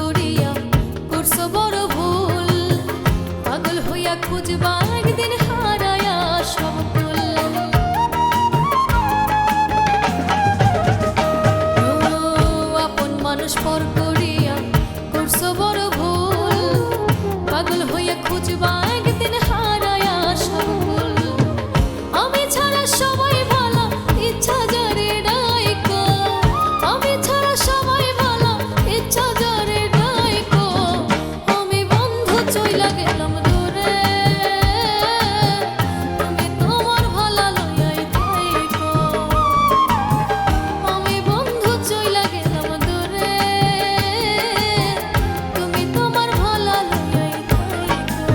করিয়া করছো বড় ভুল, পাগল হইয়া খুঁজবা একদিন হারায়া সব কুল। ও আপন মানুষ পর করিয়া করছো বড় ভুল, পাগল হইয়া খুঁজবা একদিন হারায়া সব কুল। আমি ছাড়া সবাই ভালো, ইচ্ছা যারে ডাইকো, আমি ছাড়া সবাই ভালো, ইচ্ছা যারে ডাইকো। আমি বন্ধু চইলা গেলাম দূরে, তুমি তোমার ভালা লইয়াই থাইকো। আমি বন্ধু চইলা গেলাম দূরে, তুমি তোমার ভালা লইয়াই থাইকো।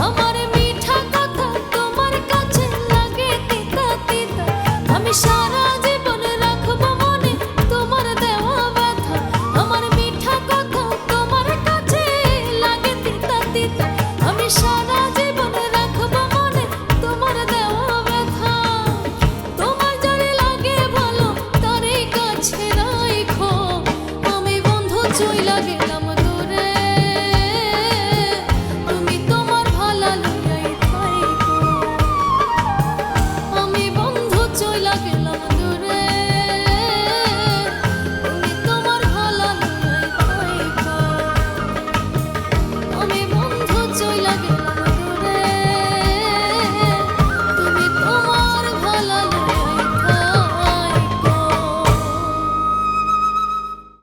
আমার মিঠা কথা তোমার কাছে লাগে তিতা তিতা, আমি সারা জীবন রাখবো মনে তোমার দেওয়া ব্যথা। আমার মিঠা কথা তোমার কাছে লাগে তিতা তিতা, আমি সারা জীবন রাখবো মনে তোমার দেওয়া ব্যথা। তোমার যারে লাগে ভালো তারই কাছে রাইখো, আমি বন্ধু চইলা গেলাম দূরে, তুমি তোমার ভালা লইয়াই থাইকো। আমি বন্ধু চইলা গেলাম দূরে, তুমি তোমার ভালা লইয়াই থাইকো। আমি বন্ধু চইলা গেলাম